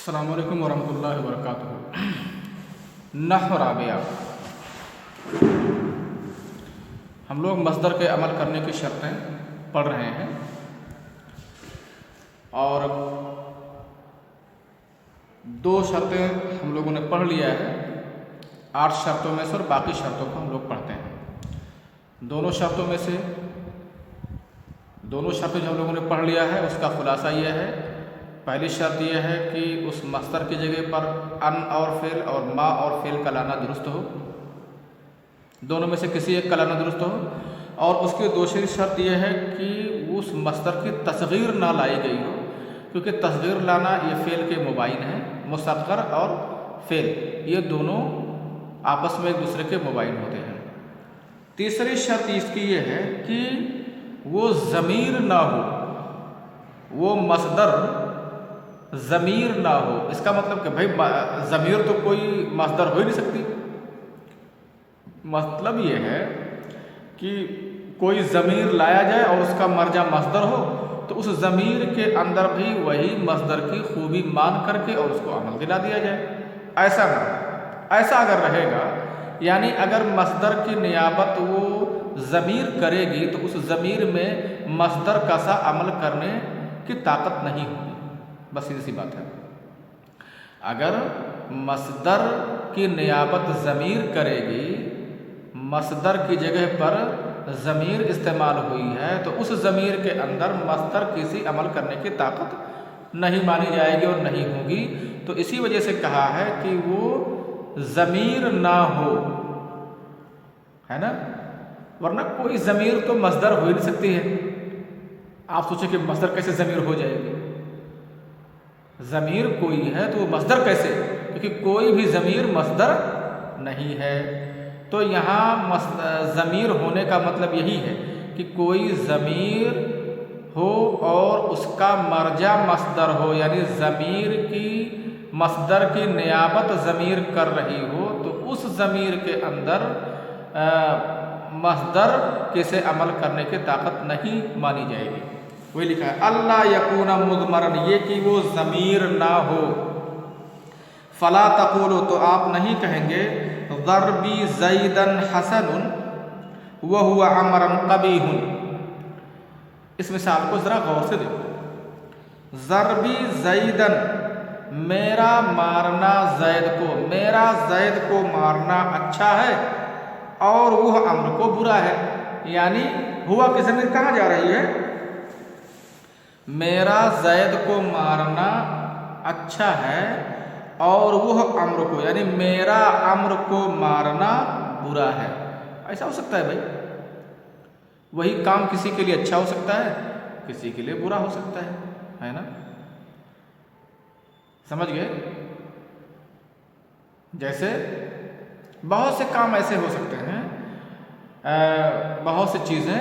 السلام علیکم ورحمۃ اللہ وبرکاتہ۔ نحو رابعہ، ہم لوگ مصدر کے عمل کرنے کی شرطیں پڑھ رہے ہیں اور دو شرطیں ہم لوگوں نے پڑھ لیا ہے 8 شرطوں میں سے، اور باقی شرطوں کو ہم لوگ پڑھتے ہیں۔ دونوں شرطیں جو ہم لوگوں نے پڑھ لیا ہے اس کا خلاصہ یہ ہے، پہلی شرط یہ ہے کہ اس مصدر کی جگہ پر ان اور فعل اور ما اور فعل کا لانا درست ہو، دونوں میں سے کسی ایک کا لانا درست ہو، اور اس کی دوسری شرط یہ ہے کہ اس مصدر کی تصغیر نہ لائی گئی ہو، کیونکہ تصغیر لانا یہ فعل کے مباین ہیں، مصغر اور فعل یہ دونوں آپس میں ایک دوسرے کے مباین ہوتے ہیں۔ تیسری شرط اس کی یہ ہے کہ وہ ضمیر نہ ہو، وہ مصدر ضمیر نہ ہو۔ اس کا مطلب کہ بھائی ضمیر تو کوئی مصدر ہو ہی نہیں سکتی، مطلب یہ ہے کہ کوئی ضمیر لایا جائے اور اس کا مرجع مصدر ہو تو اس ضمیر کے اندر بھی وہی مصدر کی خوبی مان کر کے اور اس کو عمل دلا دیا جائے۔ ایسا نہ، ایسا اگر رہے گا یعنی اگر مصدر کی نیابت وہ ضمیر کرے گی تو اس ضمیر میں مصدر کا سا عمل کرنے کی طاقت نہیں ہوگی، بس یہ سی بات ہے۔ اگر مصدر کی نیابت ضمیر کرے گی، مصدر کی جگہ پر ضمیر استعمال ہوئی ہے تو اس ضمیر کے اندر مصدر کسی عمل کرنے کی طاقت نہیں مانی جائے گی اور نہیں ہوگی، تو اسی وجہ سے کہا ہے کہ وہ ضمیر نہ ہو، ہے نا، ورنہ کوئی ضمیر تو مصدر ہو ہی نہیں سکتی ہے۔ آپ سوچیں کہ مصدر کیسے ضمیر ہو جائے گی؟ ضمیر کوئی ہے تو وہ مصدر کیسے؟ کیونکہ کوئی بھی ضمیر مصدر نہیں ہے۔ تو یہاں ضمیر ہونے کا مطلب یہی ہے کہ کوئی ضمیر ہو اور اس کا مرجع مصدر ہو، یعنی ضمیر کی مصدر کی نیابت ضمیر کر رہی ہو تو اس ضمیر کے اندر مصدر کیسے عمل کرنے کی طاقت نہیں مانی جائے گی۔ وہی لکھا ہے اللہ یکون مضمرن، یہ کہ وہ ضمیر نہ ہو۔ فلا تقولوا، تو آپ نہیں کہیں گے ضربی زیدن حسن وہو عمرا قبیح۔ اس مثال کو ذرا غور سے دیکھو۔ ضربی زیدن، میرا مارنا زید کو، میرا زید کو مارنا اچھا ہے اور وہ عمر کو برا ہے، یعنی ہوا کی ضمیر کہاں جا رہی ہے؟ میرا زید کو مارنا اچھا ہے اور وہ عمر کو، یعنی میرا عمر کو مارنا برا ہے۔ ایسا ہو سکتا ہے بھائی؟ وہی کام کسی کے لیے اچھا ہو سکتا ہے، کسی کے لیے برا ہو سکتا ہے نا؟ سمجھ گئے؟ جیسے بہت سے کام ایسے ہو سکتے ہیں، بہت سی چیزیں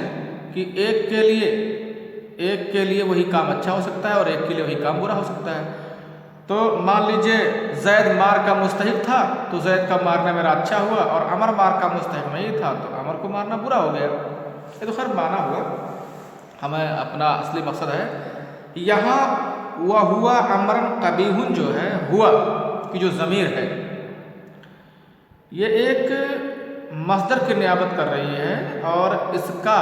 کہ ایک کے لیے وہی کام اچھا ہو سکتا ہے اور ایک کے لیے وہی کام برا ہو سکتا ہے۔ تو مان لیجئے زید مار کا مستحق تھا تو زید کا مارنا میرا اچھا ہوا، اور عمر مار کا مستحق نہیں تھا تو عمر کو مارنا برا ہو گیا۔ یہ تو خیر مانا ہوا، ہمیں اپنا اصلی مقصد ہے یہاں وہوا عمرا قبیح جو ہے، ہوا کی جو ضمیر ہے یہ ایک مصدر کی نیابت کر رہی ہے اور اس کا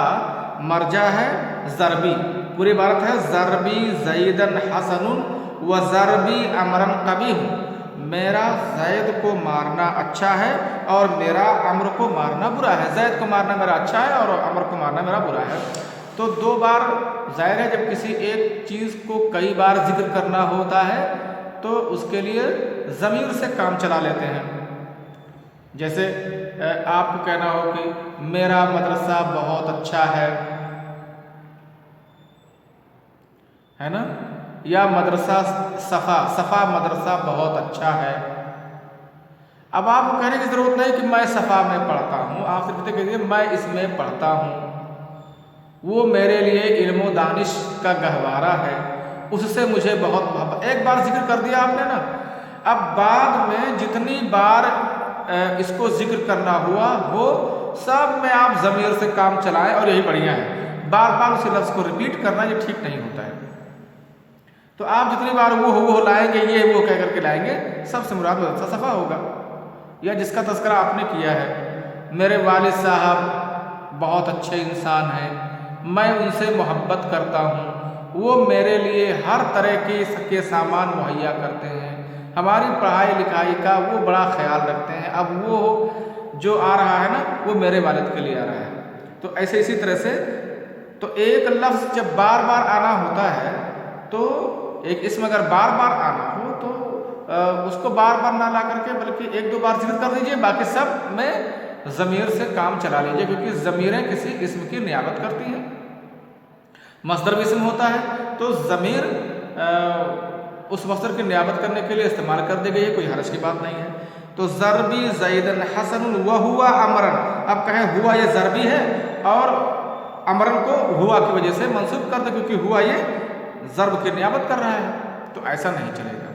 مرجع ہے ضربی۔ پوری عبارت ہے ضربی زیدن حسن و ضربی عمرا قبیح، میرا زید کو مارنا اچھا ہے اور میرا عمر کو مارنا برا ہے۔ زید کو مارنا میرا اچھا ہے اور عمر کو مارنا میرا برا ہے۔ تو 2 بار ظاہر ہے جب کسی ایک چیز کو کئی بار ذکر کرنا ہوتا ہے تو اس کے لیے ضمیر سے کام چلا لیتے ہیں۔ جیسے آپ کو کہنا ہو کہ میرا مدرسہ بہت اچھا ہے نا، یا مدرسہ صفا مدرسہ بہت اچھا ہے۔ اب آپ کو کہنے کی ضرورت نہیں کہ میں صفا میں پڑھتا ہوں، آپ صرف کہہ دیجیے میں اس میں پڑھتا ہوں، وہ میرے لیے علم و دانش کا گہوارہ ہے، اس سے مجھے بہت محبت۔ ایک بار ذکر کر دیا آپ نے نا، اب بعد میں جتنی بار اس کو ذکر کرنا ہوا وہ سب میں آپ ضمیر سے کام چلائیں، اور یہی بڑھیا ہے۔ بار بار اسی لفظ کو ریپیٹ کرنا یہ ٹھیک نہیں ہوتا ہے۔ تو آپ جتنی بار وہ لائیں گے، یہ وہ کہہ کر کے لائیں گے، سب سے مراد صفا ہوگا، یا جس کا تذکرہ آپ نے کیا ہے، میرے والد صاحب بہت اچھے انسان ہیں، میں ان سے محبت کرتا ہوں، وہ میرے لیے ہر طرح کے سامان مہیا کرتے ہیں، ہماری پڑھائی لکھائی کا وہ بڑا خیال رکھتے ہیں، اب وہ جو آ رہا ہے نا وہ میرے والد کے لیے آ رہا ہے۔ تو ایسے اسی طرح سے تو ایک لفظ جب بار بار آنا ہوتا ہے تو ایک اسم اگر بار بار آنا ہو تو اس کو بار بار نہ لا کر کے بلکہ ایک دو بار ذکر کر دیجئے، باقی سب میں ضمیر سے کام چلا لیجئے، کیونکہ ضمیریں کسی اسم کی نیابت کرتی ہیں، مصدر بھی اسم ہوتا ہے تو ضمیر اس مصدر کی نیابت کرنے کے لیے استعمال کر دی گئی ہے، کوئی حرج کی بات نہیں ہے۔ تو ضربی زیدن حسن وہوا امرن، اب کہیں ہوا یہ ضربی ہے اور امرن کو ہوا کی وجہ سے منصوب کر دے کیونکہ ہوا یہ ضرب کی نیابت کر رہا ہے، تو ایسا نہیں چلے گا،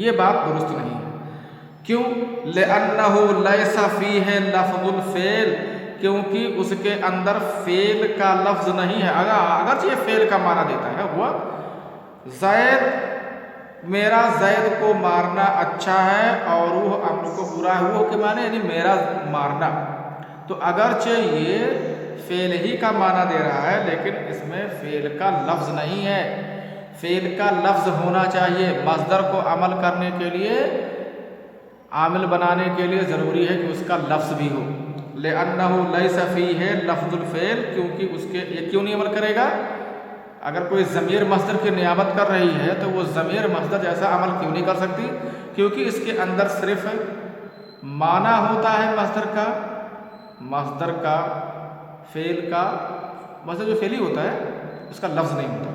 یہ بات درست نہیں ہے۔ کیوں؟ لِأَنَّهُ لَيْسَ فِيهِ لَفْظُ الْفِعْلِ، کیونکہ اس کے اندر فعل کا لفظ نہیں ہے، اگرچہ یہ فعل کا معنی دیتا ہے، ہوا زید میرا زید کو مارنا اچھا ہے اور وہ امر کو برا ہے، وہ کے معنی یعنی میرا مارنا، تو اگرچہ یہ فعل ہی کا معنی دے رہا ہے لیکن اس میں فعل کا لفظ نہیں ہے، فعل کا لفظ ہونا چاہیے، مصدر کو عمل کرنے کے لیے، عامل بنانے کے لیے ضروری ہے کہ اس کا لفظ بھی ہو۔ لِأَنَّهُ لَيْسَ فِيهِ لَفْظُ الْفِعْلِ، کیونکہ اس کے یہ کیوں نہیں عمل کرے گا؟ اگر کوئی ضمیر مصدر کی نیابت کر رہی ہے تو وہ ضمیر مصدر جیسا عمل کیوں نہیں کر سکتی؟ کیونکہ اس کے اندر صرف معنی ہوتا ہے مصدر کا فعل کا، مصدر جو فعلی ہوتا ہے اس کا لفظ نہیں ہوتا۔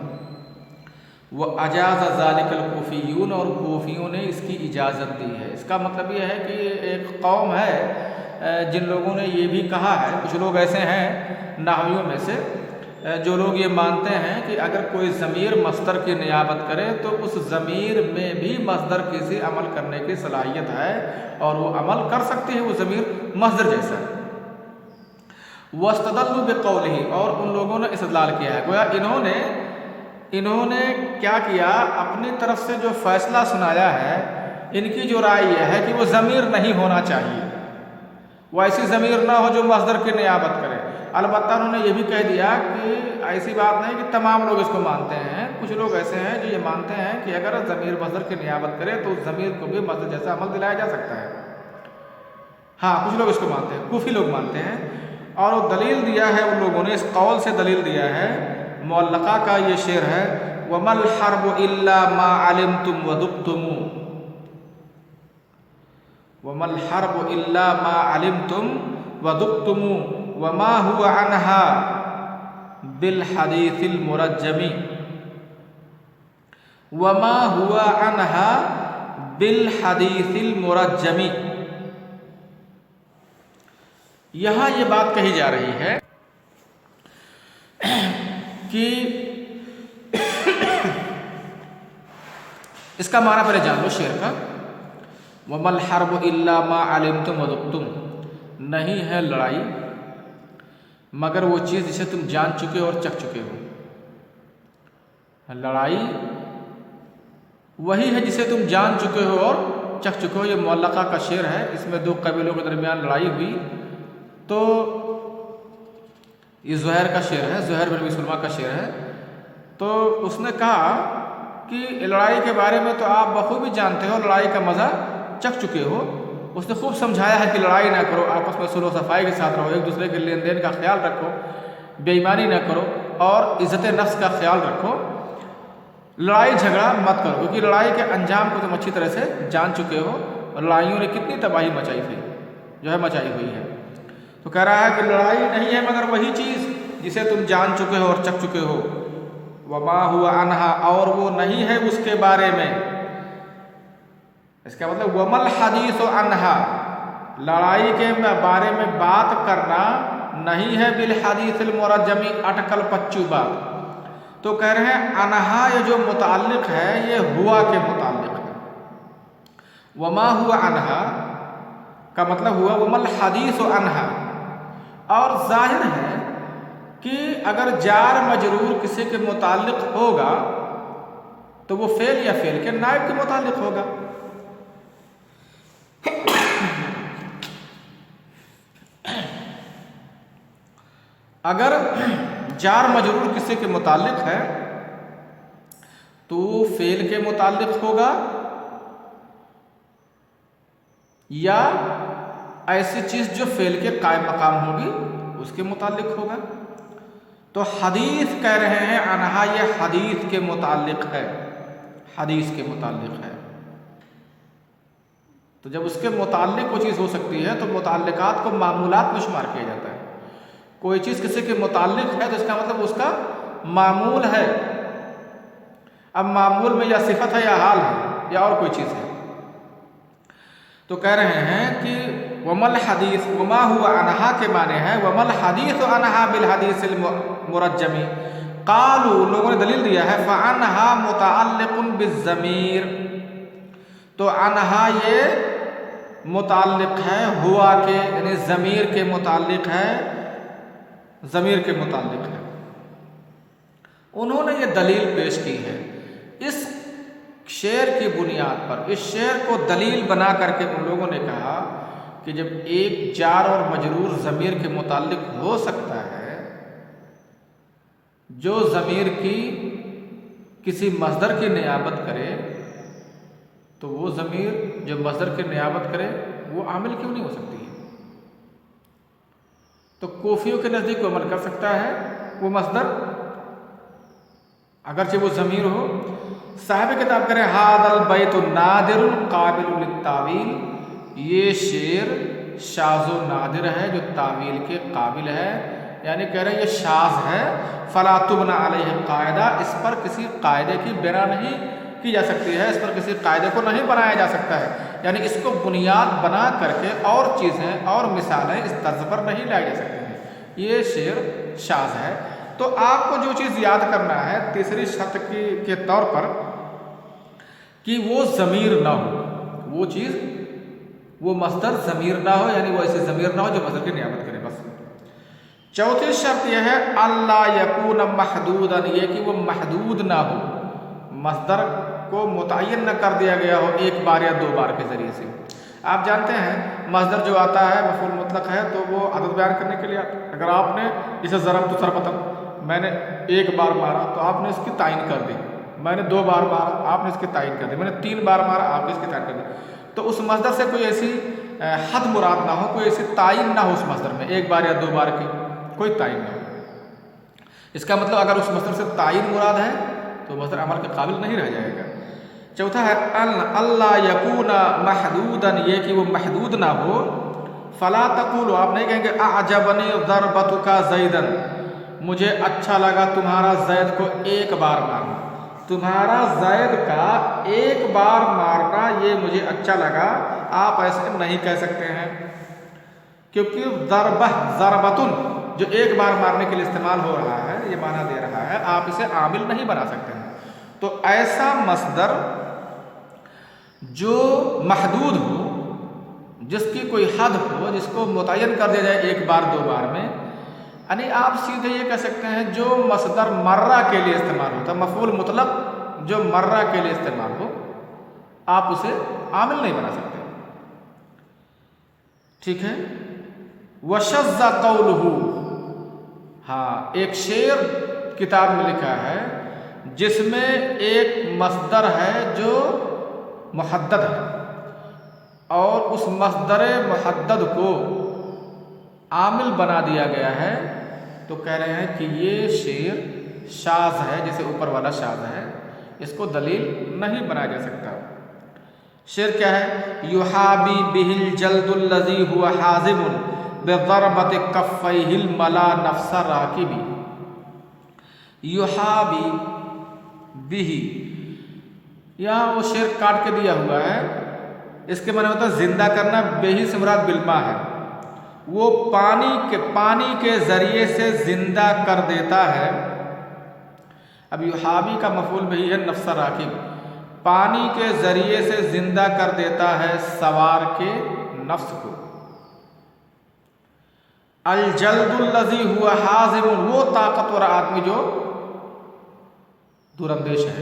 وَأَجَازَ ذَلِكَ الْكُوفِيُّونَ، اور کوفیوں نے اس کی اجازت دی ہے۔ اس کا مطلب یہ ہے کہ ایک قوم ہے جن لوگوں نے یہ بھی کہا ہے، کچھ لوگ ایسے ہیں نحویوں میں سے جو لوگ یہ مانتے ہیں کہ اگر کوئی ضمیر مصدر کی نیابت کرے تو اس ضمیر میں بھی مصدر کسی عمل کرنے کی صلاحیت ہے اور وہ عمل کر سکتی ہے، وہ ضمیر مصدر جیسا ہے۔ وَاسْتَدَلُّوا بِقَوْلِهِ، اور ان لوگوں نے استدلال کیا ہے، گویا انہوں نے کیا کیا، اپنی طرف سے جو فیصلہ سنایا ہے، ان کی جو رائے یہ ہے کہ وہ ضمیر نہیں ہونا چاہیے، وہ ایسی ضمیر نہ ہو جو مصدر کی نیابت کرے۔ البتہ انہوں نے یہ بھی کہہ دیا کہ ایسی بات نہیں کہ تمام لوگ اس کو مانتے ہیں، کچھ لوگ ایسے ہیں جو یہ مانتے ہیں کہ اگر ضمیر مصدر کی نیابت کرے تو اس ضمیر کو بھی مصدر جیسا عمل دلایا جا سکتا ہے۔ ہاں کچھ لوگ اس کو مانتے ہیں، کوفی لوگ مانتے ہیں، اور وہ دلیل دیا ہے ان لوگوں نے، اس قول سے دلیل دیا ہے، معلقہ کا یہ شعر ہے، وَمَا الْحَرْبُ إِلَّا مَا عَلِمْتُمْ وَذُقْتُمُ، وَمَا الْحَرْبُ إِلَّا مَا عَلِمْتُمْ وَذُقْتُمُ وَمَا هُوَ عَنْهَا بِالْحَدِيثِ الْمُرَجَّمِ، وَمَا هُوَ عَنْهَا بِالْحَدِيثِ الْمُرَجَّمِ۔ یہاں یہ بات کہی جا رہی ہے کہ اس کا معنی پہلے جان لو شعر کا، وَمَا الْحَرْبُ إِلَّا مَا عَلِمْتُمْ وَذُقْتُمْ، نہیں ہے لڑائی مگر وہ چیز جسے تم جان چکے اور چکھ چکے ہو، لڑائی وہی ہے جسے تم جان چکے ہو اور چکھ چکے ہو۔ یہ معلقہ کا شعر ہے، اس میں دو قبیلوں کے درمیان لڑائی ہوئی، تو یہ زہیر کا شعر ہے، زہیر بن ابی سلمہ کا شعر ہے، تو اس نے کہا کہ لڑائی کے بارے میں تو آپ بخوبی جانتے ہو، لڑائی کا مزہ چکھ چکے ہو، اس نے خوب سمجھایا ہے کہ لڑائی نہ کرو، آپس میں صلح و صفائی کے ساتھ رہو، ایک دوسرے کے لین دین کا خیال رکھو، بے ایمانی نہ کرو اور عزت نفس کا خیال رکھو، لڑائی جھگڑا مت کرو، کیونکہ لڑائی کے انجام کو تم اچھی طرح سے جان چکے ہو، اور لڑائیوں نے کتنی تباہی مچائی ہوئی ہے۔ تو کہہ رہا ہے کہ لڑائی نہیں ہے مگر وہی چیز جسے تم جان چکے ہو اور چکھ چکے ہو، وما ہوا عنہا، اور وہ نہیں ہے اس کے بارے میں، اس کا مطلب وما الحدیث عنہا، لڑائی کے بارے میں بات کرنا نہیں ہے، بالحدیث المرجمی، اٹکل پچو بات۔ تو کہہ رہے ہیں عنہا یہ جو متعلق ہے یہ ہوا کے متعلق ہے، وما ہوا عنہا کا مطلب ہوا وما الحدیث عنہا، اور ظاہر ہے کہ اگر جار مجرور کسی کے متعلق ہوگا تو وہ فعل یا فعل کے نائب کے متعلق ہوگا۔ اگر جار مجرور کسی کے متعلق ہے تو فعل کے متعلق ہوگا یا ایسی چیز جو فعل کے قائم مقام ہوگی اس کے متعلق ہوگا۔ تو حدیث کہہ رہے ہیں انہا یہ حدیث کے متعلق ہے، حدیث کے متعلق ہے۔ تو جب اس کے متعلق وہ چیز ہو سکتی ہے تو متعلقات کو معمولات میں شمار کیا جاتا ہے۔ کوئی چیز کسی کے متعلق ہے تو اس کا مطلب اس کا معمول ہے۔ اب معمول میں یا صفت ہے یا حال ہے یا اور کوئی چیز ہے۔ تو کہہ رہے ہیں کہ ومل حدیث وما ہوا انہا کے معنی ہے ومل حدیث انہا بالحدیث المرجمی، قالوا لوگوں نے دلیل دیا ہے فانہا متعلق بالضمیر، تو انہا یہ متعلق ہے ہوا کے یعنی ضمیر کے متعلق ہے، ضمیر کے متعلق ہے۔ انہوں نے یہ دلیل پیش کی ہے اس شعر کی بنیاد پر، اس شعر کو دلیل بنا کر کے ان لوگوں نے کہا کہ جب ایک جار اور مجرور ضمیر کے متعلق ہو سکتا ہے جو ضمیر کی کسی مصدر کی نیابت کرے، تو وہ ضمیر جو مصدر کی نیابت کرے وہ عامل کیوں نہیں ہو سکتی ہے؟ تو کوفیوں کے نزدیک وہ عمل کر سکتا ہے وہ مصدر اگرچہ وہ ضمیر ہو۔ صاحب کتاب کریں ھذا البیت نادر قابل للتاویل، یہ شعر شاذ و نادر ہے جو تعویل کے قابل ہے، یعنی کہہ رہے ہیں یہ شاذ ہے۔ فلا تبنى علیہ قاعدہ، اس پر کسی قاعدے کی بنا نہیں کی جا سکتی ہے، اس پر کسی قاعدے کو نہیں بنایا جا سکتا ہے، یعنی اس کو بنیاد بنا کر کے اور چیزیں اور مثالیں اس طرز پر نہیں لائی جا سکتی ہیں، یہ شعر شاذ ہے۔ تو آپ کو جو چیز یاد کرنا ہے تیسری شرط کے طور پر کہ وہ ضمیر نہ ہو، وہ چیز وہ مصدر ضمیر نہ ہو، یعنی وہ ایسی ضمیر نہ ہو جو مصدر کی نیابت کرے بس۔ چوتھی شرط یہ ہے اللہ یکون محدودا، یہ کہ وہ محدود نہ ہو، مصدر کو متعین نہ کر دیا گیا ہو ایک بار یا دو بار کے ذریعے سے۔ آپ جانتے ہیں مصدر جو آتا ہے مفعول مطلق ہے تو وہ عدد بیان کرنے کے لیے آتا ہے۔ اگر آپ نے جسے ضربت ضربتن، میں نے ایک بار مارا تو آپ نے اس کی تعین کر دی، میں نے دو بار مارا آپ نے اس کی تعین کر دی، میں نے تین بار مارا آپ نے اس کی تعین کر دی، تو اس مصدر سے کوئی ایسی حد مراد نہ ہو، کوئی ایسی تعین نہ ہو اس مصدر میں، ایک بار یا دو بار کی کوئی تعین نہ ہو۔ اس کا مطلب اگر اس مصدر سے تعین مراد ہے تو مصدر عمل کے قابل نہیں رہ جائے گا۔ چوتھا ہے اللہ یکون محدودا، یہ کہ وہ محدود نہ ہو۔ فلا تقولوا، آپ نہیں کہیں گے اعجبنی ضربتک زیدا، مجھے اچھا لگا تمہارا زید کو ایک بار مارنا، تمہارا زید کا ایک بار مارنا یہ مجھے اچھا لگا، آپ ایسے نہیں کہہ سکتے ہیں، کیونکہ ضربہ ضربتن جو ایک بار مارنے کے لیے استعمال ہو رہا ہے، یہ معنی دے رہا ہے، آپ اسے عامل نہیں بنا سکتے ہیں۔ تو ایسا مصدر جو محدود ہو، جس کی کوئی حد ہو، جس کو متعین کر دیا جائے ایک بار دو بار میں، یعنی آپ سیدھے یہ کہہ سکتے ہیں جو مصدر مرہ کے لیے استعمال ہوتا ہے، مفعول مطلق جو مرہ کے لیے استعمال ہو، آپ اسے عامل نہیں بنا سکتے، ٹھیک ہے۔ وشذ قولہ، ہاں ایک شعر کتاب میں لکھا ہے جس میں ایک مصدر ہے جو محدد ہے اور اس مصدر محدد کو عامل بنا دیا گیا ہے، تو کہہ رہے ہیں کہ یہ شعر شاذ ہے، جیسے اوپر والا شاذ ہے، اس کو دلیل نہیں بنایا جا سکتا۔ شعر کیا ہے؟ یحابی بہ الجلد الذی هو حازم بضربۃ کفیہ الملا نفس راکبی، یحابی بہ، یہاں وہ شعر کاٹ کے دیا ہوا ہے، اس کے معنی ہوتا ہے زندہ کرنا، بہی سے مراد بالماء ہے، وہ پانی کے ذریعے سے زندہ کر دیتا ہے۔ اب یحابی کا مفعول بہی ہے نفس راکب، پانی کے ذریعے سے زندہ کر دیتا ہے سوار کے نفس کو۔ الجلد الذی هو حازم، وہ طاقتور آدمی جو دور اندیش ہے۔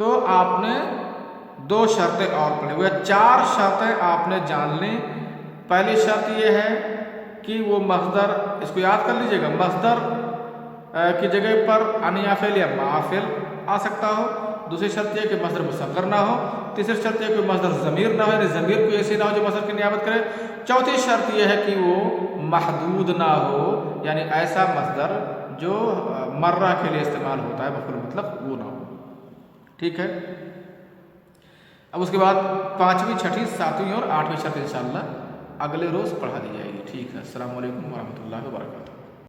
تو آپ نے 2 شرطیں اور پڑھی ہوئی، 4 شرطیں آپ نے جان لیں۔ پہلی شرط یہ ہے کہ وہ مصدر، اس کو یاد کر لیجئے گا، مصدر کی جگہ پر ان یا فعل یا ما فعل آ سکتا ہو۔ دوسری شرط یہ کہ مصدر مصغر نہ ہو۔ تیسری شرط یہ کہ مصدر ضمیر نہ ہو، یعنی ضمیر کوئی ایسی نہ ہو جو مصدر کی نیابت کرے۔ چوتھی شرط یہ ہے کہ وہ محدود نہ ہو، یعنی ایسا مصدر جو مرہ کے لیے استعمال ہوتا ہے مفعول مطلق، وہ نہ ہو۔ ٹھیک ہے، اب اس کے بعد 5ویں، 6ٹھی، 7ویں اور 8ویں شرط انشاءاللہ اگلے روز پڑھا دی جائے گی۔ ٹھیک ہے، السلام علیکم ورحمۃ اللہ وبرکاتہ۔